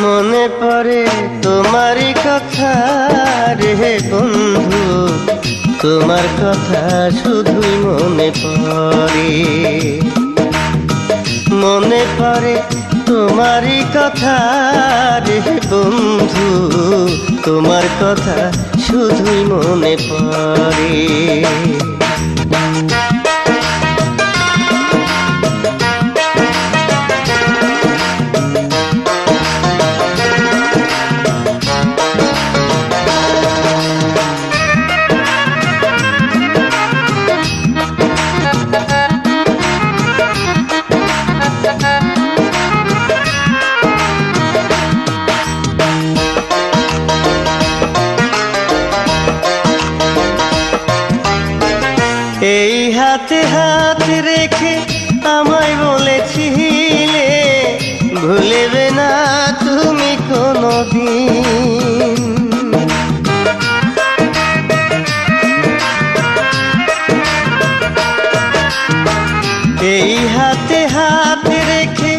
মনে পড়ে তোমারই কথা রে বন্ধু, তোমার কথা শুধুই মনে পড়ে। মনে পড়ে তোমারই কথা রে বন্ধু, তোমার কথা শুধুই মনে পড়ে। এই হাতে হাত রেখে আমায় বলেছিলে ভুলবে না তুমি কোনোদিন। এই হাতে হাত রেখে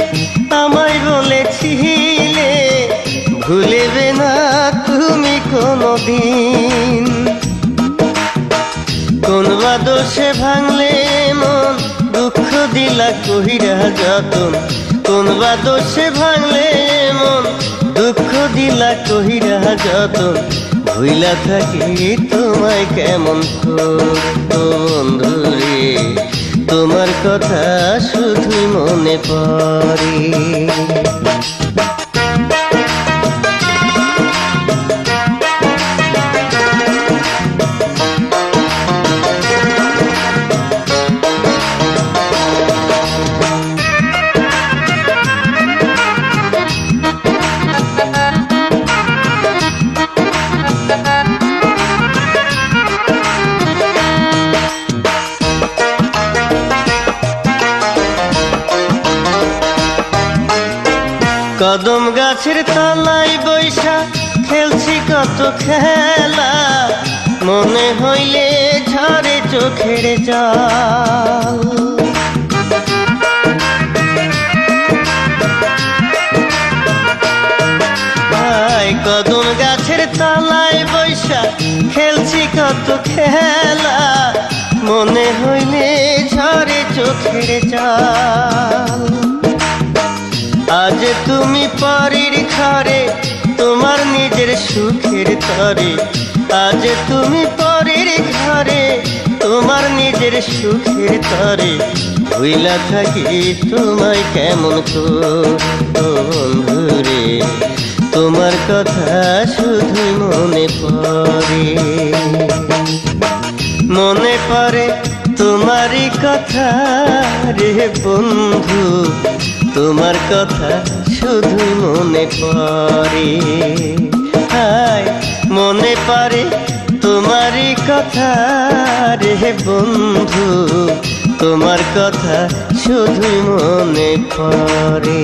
আমায় বলেছিলে ভুলবে না তুমি কোনোদিন। কোন বা দোষে ভাঙলে মন দুঃখ দিলা কহিরা যতন, কোন বা দোষে ভাঙলে মন দুঃখ দিলা কহিরা যতন। ভুইলা থাকি তোমায় কেমন বন্ধুরে, তোমার কথা শুধুই মনে পড়ে। কদম গাছের তলায় বৈশা খেলছি কত খেলা, মনে হইলে ঝরে চোখের জল। কদম গাছের তলায় বৈশা খেলছি কত খেলা, মনে হইলে ঝরে চোখের জল। আজ তুমি পরের ঘরে তোমার নিজের সুখের তরে, আজ তুমি পরের ঘরে তোমার নিজের সুখের তরে। ভুইলা থাকি তোমায় কেমন বন্ধুরে, তোমার কথা শুধু মনে পড়ে। মনে পড়ে তোমারই কথা রে বন্ধু, তোমার কথা শুধু মনে পড়ে। হায় মনে পড়ে তোমারই কথা রে বন্ধু, তোমার কথা শুধু মনে পড়ে।